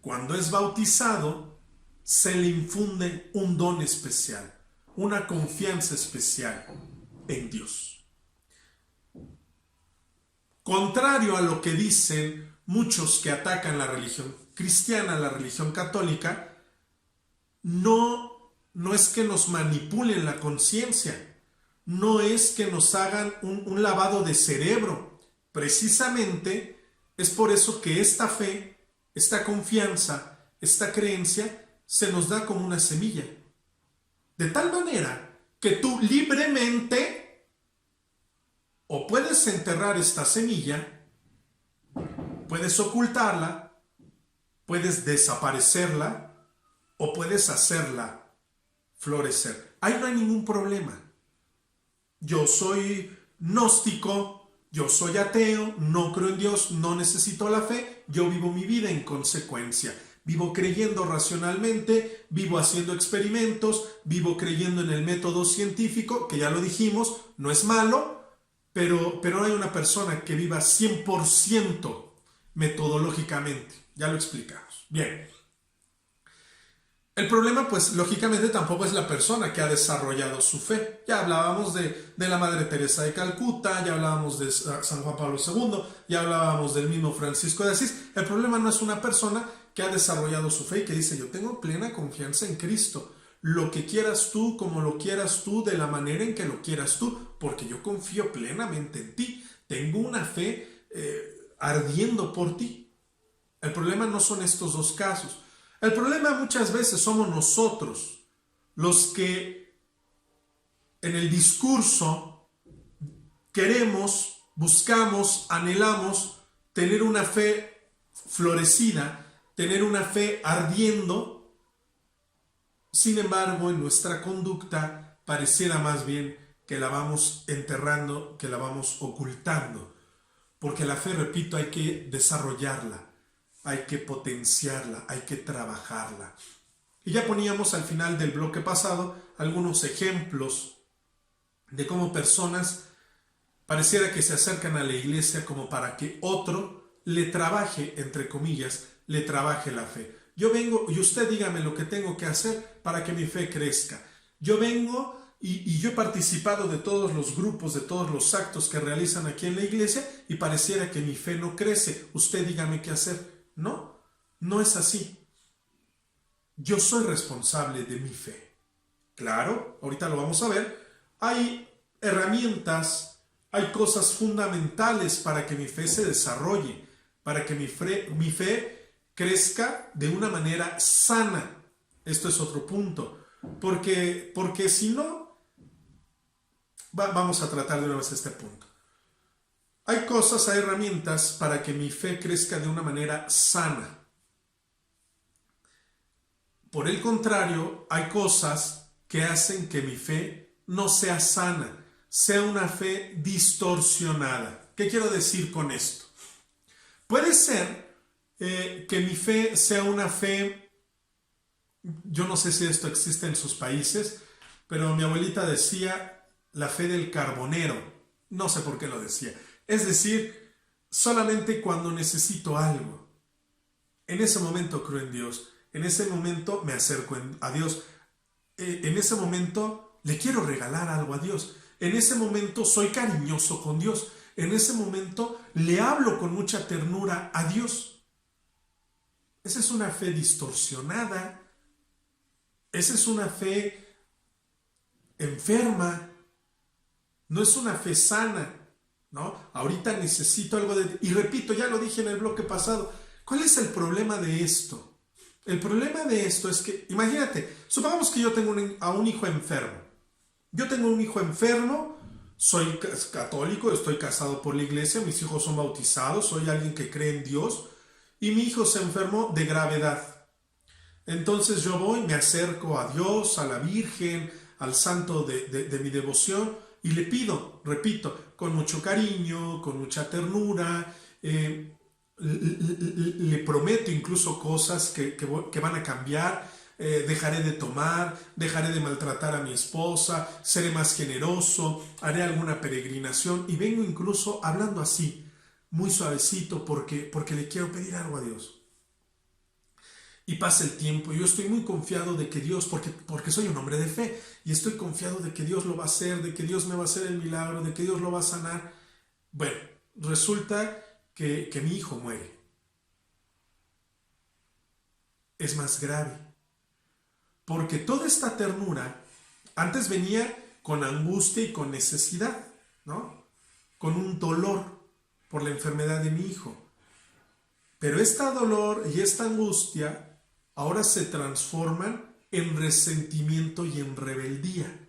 Cuando es bautizado, se le infunde un don especial, una confianza especial en Dios. Contrario a lo que dicen muchos que atacan la religión cristiana, la religión católica, no es que nos manipulen la conciencia, no es que nos hagan un lavado de cerebro. Precisamente es por eso que esta fe, esta confianza, esta creencia se nos da como una semilla. De tal manera que tú libremente o puedes enterrar esta semilla, puedes ocultarla, puedes desaparecerla o puedes hacerla florecer. Ahí no hay ningún problema. Yo soy gnóstico, yo soy ateo, no creo en Dios, no necesito la fe, yo vivo mi vida en consecuencia. Vivo creyendo racionalmente, vivo haciendo experimentos, vivo creyendo en el método científico, que ya lo dijimos, no es malo, pero no hay una persona que viva 100% metodológicamente. Ya lo explicamos. Bien. El problema, pues, lógicamente tampoco es la persona que ha desarrollado su fe. Ya hablábamos de la Madre Teresa de Calcuta, ya hablábamos de San Juan Pablo II, ya hablábamos del mismo Francisco de Asís. El problema no es una persona que ha desarrollado su fe y que dice: yo tengo plena confianza en Cristo. Lo que quieras tú, como lo quieras tú, de la manera en que lo quieras tú, porque yo confío plenamente en ti. Tengo una fe ardiendo por ti. El problema no son estos dos casos. El problema muchas veces somos nosotros los que en el discurso queremos, buscamos, anhelamos tener una fe florecida, tener una fe ardiendo. Sin embargo, en nuestra conducta pareciera más bien que la vamos enterrando, que la vamos ocultando. Porque la fe, repito, hay que desarrollarla. Hay que potenciarla, hay que trabajarla. Y ya poníamos al final del bloque pasado algunos ejemplos de cómo personas pareciera que se acercan a la iglesia como para que otro le trabaje, entre comillas, le trabaje la fe. Yo vengo y usted dígame lo que tengo que hacer para que mi fe crezca. Yo vengo y yo he participado de todos los grupos, de todos los actos que realizan aquí en la iglesia y pareciera que mi fe no crece. Usted dígame qué hacer. No, no es así. Yo soy responsable de mi fe. Claro, ahorita lo vamos a ver. Hay herramientas, hay cosas fundamentales para que mi fe se desarrolle, para que mi fe crezca de una manera sana. Esto es otro punto. Porque si no, vamos a tratar de una vez este punto. Hay cosas, hay herramientas para que mi fe crezca de una manera sana. Por el contrario, hay cosas que hacen que mi fe no sea sana, sea una fe distorsionada. ¿Qué quiero decir con esto? Puede ser que mi fe sea una fe, yo no sé si esto existe en sus países, pero mi abuelita decía la fe del carbonero. No sé por qué lo decía. Es decir, solamente cuando necesito algo. En ese momento creo en Dios. En ese momento me acerco a Dios. En ese momento le quiero regalar algo a Dios. En ese momento soy cariñoso con Dios. En ese momento le hablo con mucha ternura a Dios. Esa es una fe distorsionada. Esa es una fe enferma. No es una fe sana. ¿No? Ahorita necesito algo de... Y repito, ya lo dije en el bloque pasado, ¿Cuál es el problema de esto? El problema de esto es que, imagínate, supongamos que yo tengo a un hijo enfermo. Yo tengo un hijo enfermo, soy católico, estoy casado por la iglesia, mis hijos son bautizados, soy alguien que cree en Dios y mi hijo se enfermó de gravedad. Entonces yo voy, me acerco a Dios, a la Virgen, al santo de mi devoción y le pido, repito, con mucho cariño, con mucha ternura, le prometo incluso cosas que van a cambiar. Dejaré de tomar, dejaré de maltratar a mi esposa, seré más generoso, haré alguna peregrinación y vengo incluso hablando así, muy suavecito porque le quiero pedir algo a Dios. Y pasa el tiempo y yo estoy muy confiado de que Dios, porque soy un hombre de fe y estoy confiado de que Dios lo va a hacer, de que Dios me va a hacer el milagro, de que Dios lo va a sanar. Bueno, resulta que mi hijo muere. Es más grave. Porque toda esta ternura antes venía con angustia y con necesidad, ¿no? Con un dolor por la enfermedad de mi hijo. Pero este dolor y esta angustia ahora se transforman en resentimiento y en rebeldía.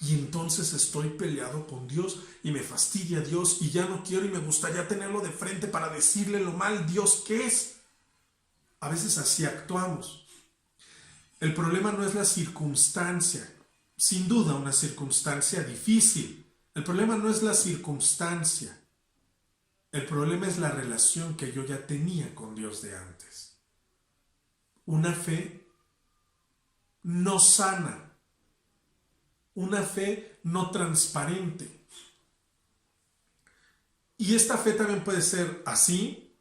Y entonces estoy peleado con Dios y me fastidia Dios y ya no quiero y me gustaría tenerlo de frente para decirle lo mal Dios que es. A veces así actuamos. El problema no es la circunstancia, sin duda una circunstancia difícil. El problema no es la circunstancia, el problema es la relación que yo ya tenía con Dios de antes. Una fe no sana, una fe no transparente. Y esta fe también puede ser así,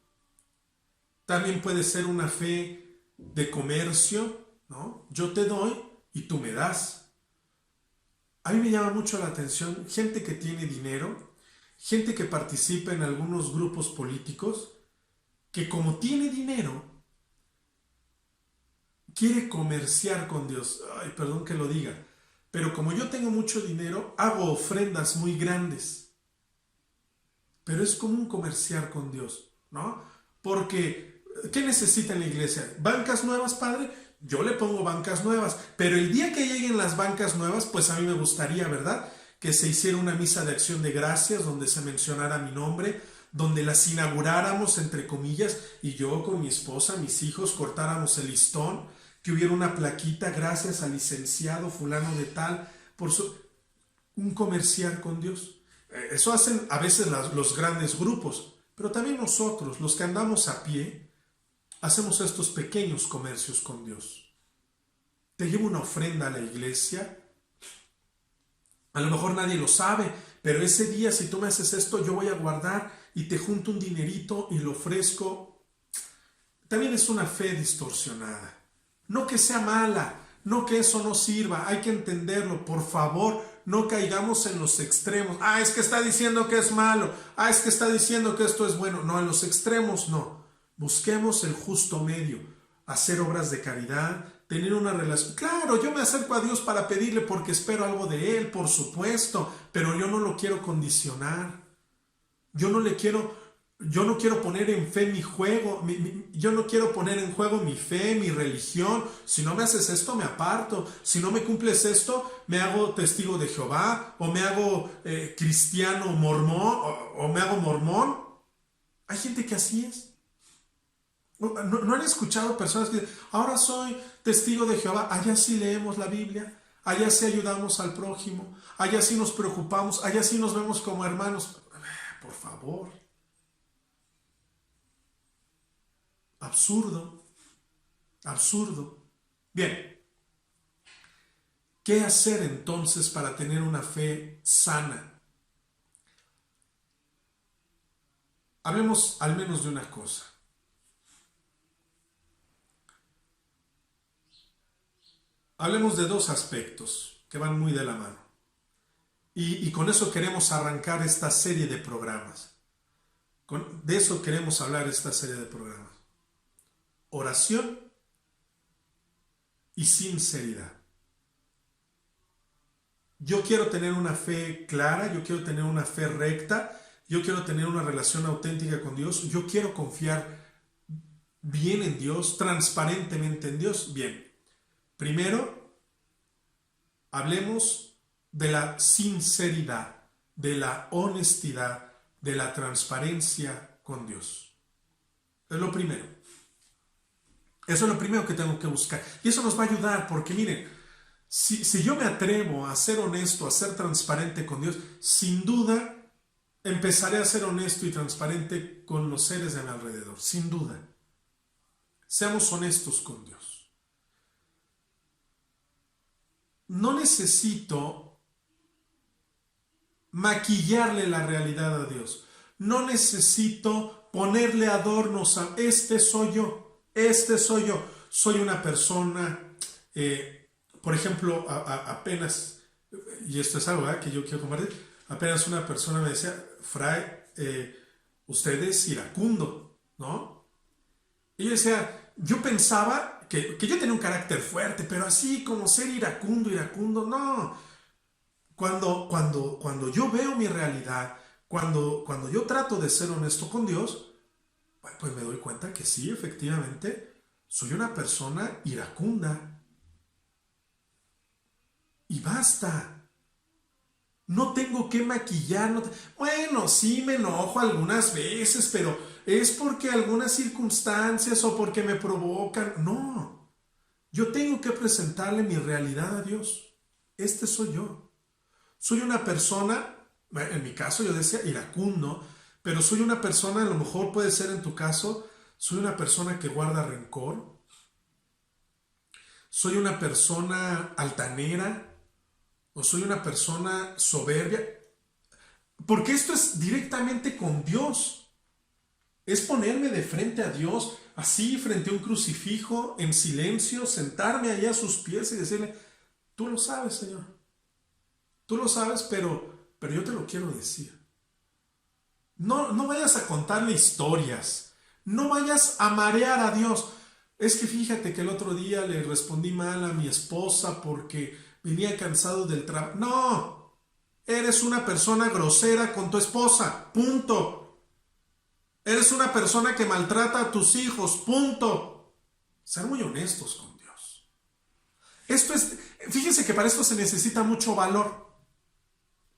también puede ser una fe de comercio, ¿no? Yo te doy y tú me das. A mí me llama mucho la atención gente que tiene dinero, gente que participa en algunos grupos políticos, que como tiene dinero, quiere comerciar con Dios. Ay, perdón que lo diga, pero como yo tengo mucho dinero, hago ofrendas muy grandes. Pero es como un comerciar con Dios, ¿no? Porque, ¿qué necesita en la iglesia? ¿Bancas nuevas, padre? Yo le pongo bancas nuevas, pero el día que lleguen las bancas nuevas, pues a mí me gustaría, ¿verdad?, que se hiciera una misa de acción de gracias donde se mencionara mi nombre, donde las inauguráramos, entre comillas, y yo con mi esposa, mis hijos, cortáramos el listón, que hubiera una plaquita, gracias al licenciado fulano de tal, por un comerciar con Dios. Eso hacen a veces los grandes grupos, pero también nosotros, los que andamos a pie, hacemos estos pequeños comercios con Dios. Te llevo una ofrenda a la iglesia. A lo mejor nadie lo sabe, pero ese día si tú me haces esto, yo voy a guardar y te junto un dinerito y lo ofrezco. También es una fe distorsionada. No que sea mala, no que eso no sirva, hay que entenderlo, por favor, no caigamos en los extremos. Ah, es que está diciendo que es malo, ah, es que está diciendo que esto es bueno. No, en los extremos no. Busquemos el justo medio, hacer obras de caridad, tener una relación. Claro, yo me acerco a Dios para pedirle porque espero algo de Él, por supuesto, pero yo no lo quiero condicionar. Yo no quiero poner en fe mi juego, yo no quiero poner en juego mi fe, mi religión. Si no me haces esto, me aparto. Si no me cumples esto, me hago testigo de Jehová, o me hago cristiano mormón, o me hago mormón. Hay gente que así es. ¿No han escuchado personas que dicen, ahora soy testigo de Jehová? Allá sí leemos la Biblia, allá sí ayudamos al prójimo, allá sí nos preocupamos, allá sí nos vemos como hermanos. Por favor. Absurdo, absurdo. Bien, ¿qué hacer entonces para tener una fe sana? Hablemos al menos de una cosa. Hablemos de dos aspectos que van muy de la mano. Y con eso queremos arrancar esta serie de programas. De eso queremos hablar esta serie de programas. Oración y sinceridad. Yo quiero tener una fe clara, yo quiero tener una fe recta, yo quiero tener una relación auténtica con Dios, yo quiero confiar bien en Dios, transparentemente en Dios? Bien, primero, hablemos de la sinceridad, de la honestidad, de la transparencia con Dios. Es lo primero. Eso es lo primero que tengo que buscar. Y eso nos va a ayudar porque miren, si yo me atrevo a ser honesto, a ser transparente con Dios, sin duda empezaré a ser honesto y transparente con los seres de mi alrededor, sin duda. Seamos honestos con Dios. No necesito maquillarle la realidad a Dios. No necesito ponerle adornos a este soy yo, este soy yo. Soy una persona, por ejemplo, apenas, y esto es algo que yo quiero compartir, apenas una persona me decía, Fray, usted es iracundo, ¿no? Y yo decía, yo pensaba que yo tenía un carácter fuerte, pero así como ser iracundo, no. Cuando yo veo mi realidad, cuando yo trato de ser honesto con Dios, pues me doy cuenta que sí, efectivamente, soy una persona iracunda. Y basta. No tengo que maquillar. Bueno, sí me enojo algunas veces, pero es porque algunas circunstancias o porque me provocan. No. Yo tengo que presentarle mi realidad a Dios. Este soy yo. Soy una persona, en mi caso yo decía iracundo, pero soy una persona, a lo mejor puede ser en tu caso, soy una persona que guarda rencor. Soy una persona altanera. O soy una persona soberbia, porque esto es directamente con Dios. Es ponerme de frente a Dios, así frente a un crucifijo, en silencio, sentarme allá a sus pies y decirle, tú lo sabes, Señor. Tú lo sabes, pero yo te lo quiero decir. No vayas a contarle historias. No vayas a marear a Dios. Es que fíjate que el otro día le respondí mal a mi esposa porque venía cansado del trabajo. No, eres una persona grosera con tu esposa, punto. Eres una persona que maltrata a tus hijos, punto. Ser muy honestos con Dios. Fíjense que para esto se necesita mucho valor,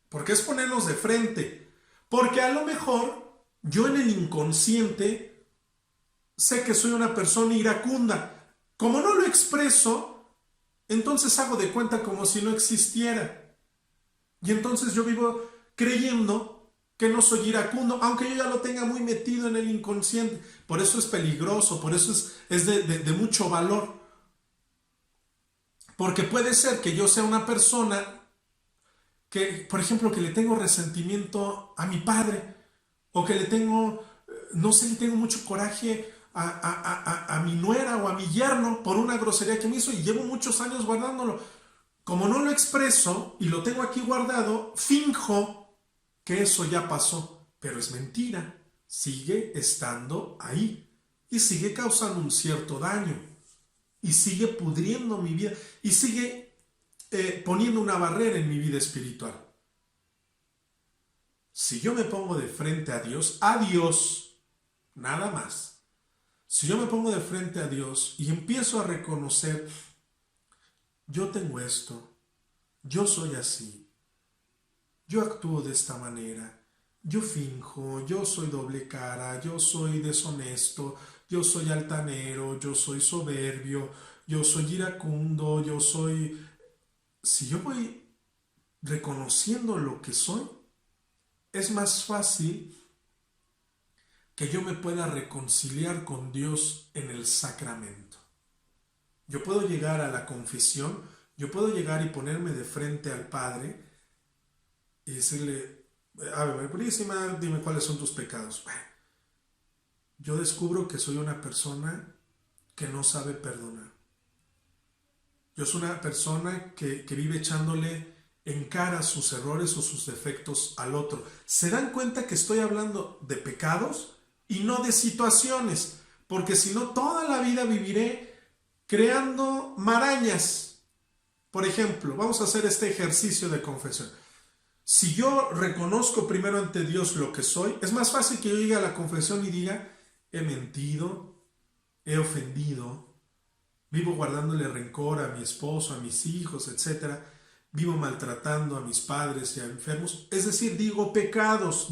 porque es ponernos de frente, porque a lo mejor yo en el inconsciente sé que soy una persona iracunda. Como no lo expreso, entonces hago de cuenta como si no existiera. Y entonces yo vivo creyendo que no soy iracundo, aunque yo ya lo tenga muy metido en el inconsciente. Por eso es peligroso, por eso es de mucho valor. Porque puede ser que yo sea una persona que, por ejemplo, que le tengo resentimiento a mi padre, o que le tengo, no sé, le tengo mucho coraje a mi nuera o a mi yerno por una grosería que me hizo y llevo muchos años guardándolo. Como no lo expreso y lo tengo aquí guardado, finjo que eso ya pasó, pero es mentira, sigue estando ahí y sigue causando un cierto daño y sigue pudriendo mi vida y sigue poniendo una barrera en mi vida espiritual. Si yo me pongo de frente a Dios, nada más. Si yo me pongo de frente a Dios y empiezo a reconocer, yo tengo esto, yo soy así, yo actúo de esta manera, yo finjo, yo soy doble cara, yo soy deshonesto, yo soy altanero, yo soy soberbio, yo soy iracundo, Si yo voy reconociendo lo que soy, es más fácil que yo me pueda reconciliar con Dios en el sacramento. Yo puedo llegar a la confesión, yo puedo llegar y ponerme de frente al Padre y decirle, Ave María Purísima, dime cuáles son tus pecados. Bueno, yo descubro que soy una persona que no sabe perdonar. Yo soy una persona que vive echándole en cara sus errores o sus defectos al otro. ¿Se dan cuenta que estoy hablando de pecados y no de situaciones? Porque si no, toda la vida viviré creando marañas. Por ejemplo, vamos a hacer este ejercicio de confesión. Si yo reconozco primero ante Dios lo que soy, es más fácil que yo llegue a la confesión y diga, he mentido, he ofendido, vivo guardándole rencor a mi esposo, a mis hijos, etc. Vivo maltratando a mis padres y a enfermos. Es decir, digo pecados.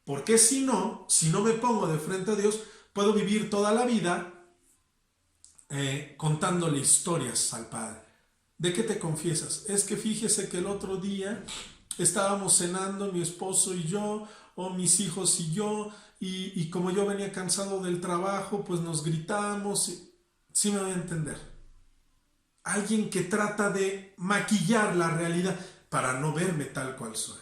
Porque si no me pongo de frente a Dios, puedo vivir toda la vida contándole historias al Padre. ¿De qué te confiesas? Es que fíjese que el otro día estábamos cenando mi esposo y yo, o mis hijos y yo, y como yo venía cansado del trabajo, pues nos gritamos. Sí me voy a entender. Alguien que trata de maquillar la realidad para no verme tal cual soy.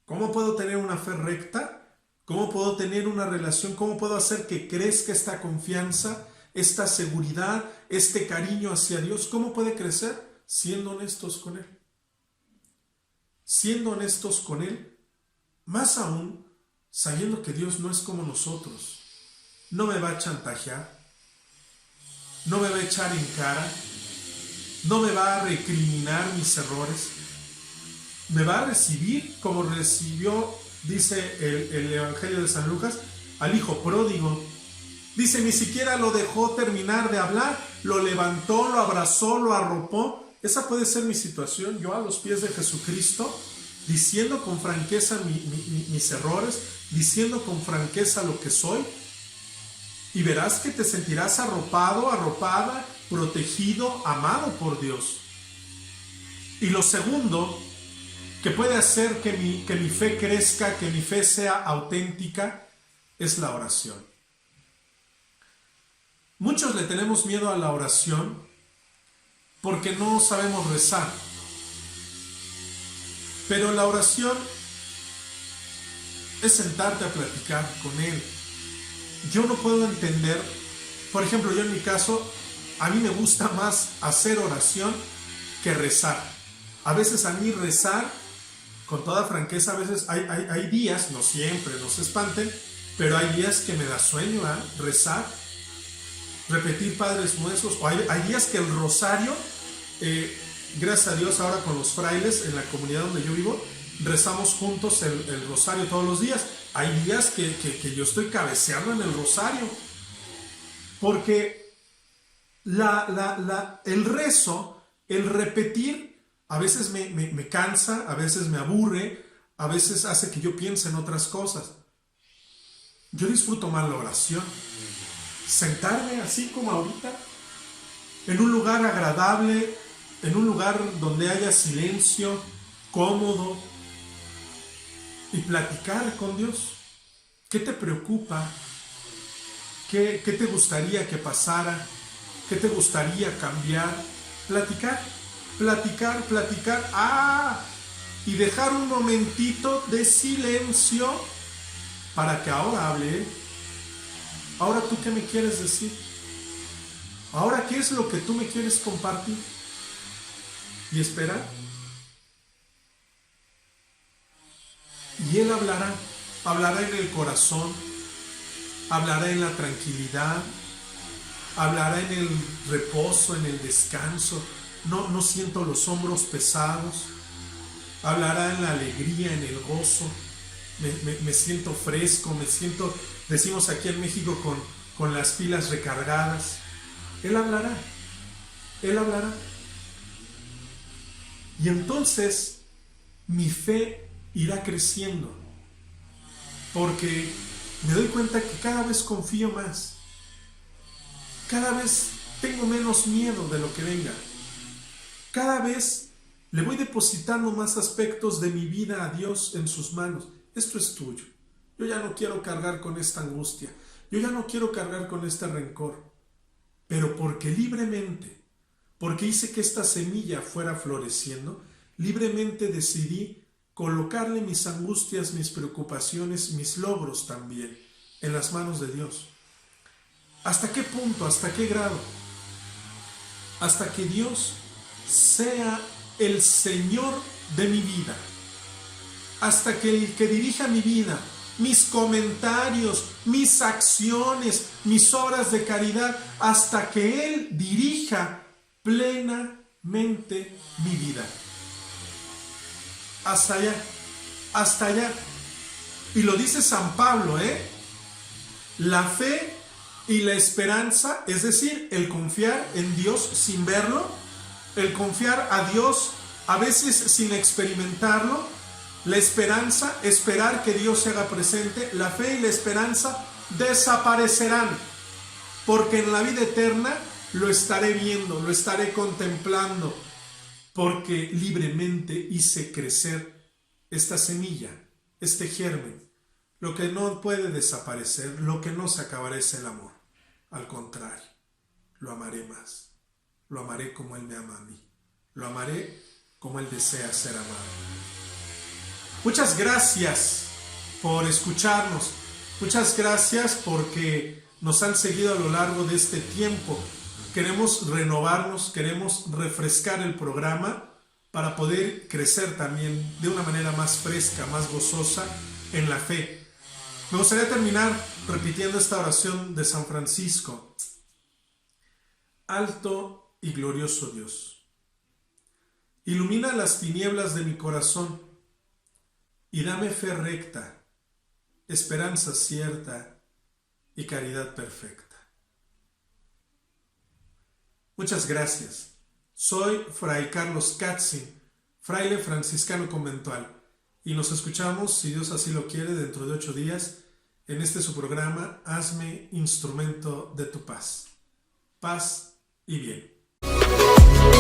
¿Cómo puedo tener una fe recta? ¿Cómo puedo tener una relación? ¿Cómo puedo hacer que crezca esta confianza, esta seguridad, este cariño hacia Dios? ¿Cómo puede crecer? Siendo honestos con Él. Siendo honestos con Él, más aún sabiendo que Dios no es como nosotros. No me va a chantajear, no me va a echar en cara, no me va a recriminar mis errores. Me va a recibir como recibió, dice el Evangelio de San Lucas, al hijo pródigo. Dice, ni siquiera lo dejó terminar de hablar, lo levantó, lo abrazó, lo arropó. Esa puede ser mi situación, yo a los pies de Jesucristo, diciendo con franqueza mis errores, diciendo con franqueza lo que soy, y verás que te sentirás arropado, arropada, protegido, amado por Dios. Y lo segundo, que puede hacer que mi fe crezca, que mi fe sea auténtica, es la oración. Muchos le tenemos miedo a la oración porque no sabemos rezar. Pero la oración es sentarte a platicar con Él. Yo no puedo entender, por ejemplo, yo en mi caso, a mí me gusta más hacer oración que rezar. A veces a mí rezar, con toda franqueza, a veces hay días, no siempre, no se espanten, pero hay días que me da sueño, rezar, repetir Padres Nuestros, o hay días que el rosario, gracias a Dios ahora con los frailes en la comunidad donde yo vivo, rezamos juntos el rosario todos los días. Hay días que yo estoy cabeceando en el rosario, porque el rezo, el repetir, a veces me cansa, a veces me aburre, a veces hace que yo piense en otras cosas. Yo disfruto más la oración. Sentarme así como ahorita, en un lugar agradable, en un lugar donde haya silencio, cómodo, y platicar con Dios. ¿Qué te preocupa? ¿Qué te gustaría que pasara? ¿Qué te gustaría cambiar? Platicar. Y dejar un momentito de silencio para que ahora hable Él. Ahora, ¿tú qué me quieres decir? Ahora, ¿qué es lo que tú me quieres compartir? Y esperar. Y Él hablará en el corazón, hablará en la tranquilidad, hablará en el reposo, en el descanso. No siento los hombros pesados. Hablará en la alegría, en el gozo. Me siento fresco, decimos aquí en México, con las pilas recargadas. Él hablará. Y entonces mi fe irá creciendo, porque me doy cuenta que cada vez confío más, cada vez tengo menos miedo de lo que venga, cada vez le voy depositando más aspectos de mi vida a Dios en sus manos. Esto es tuyo, yo ya no quiero cargar con esta angustia, yo ya no quiero cargar con este rencor, pero porque libremente, porque hice que esta semilla fuera floreciendo, libremente decidí colocarle mis angustias, mis preocupaciones, mis logros también en las manos de Dios. ¿Hasta qué punto? ¿Hasta qué grado? Hasta que Dios sea el Señor de mi vida. Hasta que el que dirija mi vida, mis comentarios, mis acciones, mis obras de caridad, hasta que Él dirija plenamente mi vida. Hasta allá. Y lo dice San Pablo, La fe y la esperanza, es decir, el confiar en Dios sin verlo, el confiar a Dios a veces sin experimentarlo, la esperanza, esperar que Dios se haga presente, la fe y la esperanza desaparecerán, porque en la vida eterna lo estaré viendo, lo estaré contemplando, porque libremente hice crecer esta semilla, este germen. Lo que no puede desaparecer, lo que no se acabará es el amor. Al contrario, lo amaré más. Lo amaré como Él me ama a mí. Lo amaré como Él desea ser amado. Muchas gracias por escucharnos. Muchas gracias porque nos han seguido a lo largo de este tiempo. Queremos renovarnos, queremos refrescar el programa para poder crecer también de una manera más fresca, más gozosa en la fe. Me gustaría terminar repitiendo esta oración de San Francisco. Alto y glorioso Dios, ilumina las tinieblas de mi corazón y dame fe recta, esperanza cierta y caridad perfecta. Muchas gracias. Soy Fray Carlos Katzin, fraile franciscano conventual. Y nos escuchamos, si Dios así lo quiere, dentro de 8 días, en este su programa, Hazme instrumento de tu paz. Paz y bien.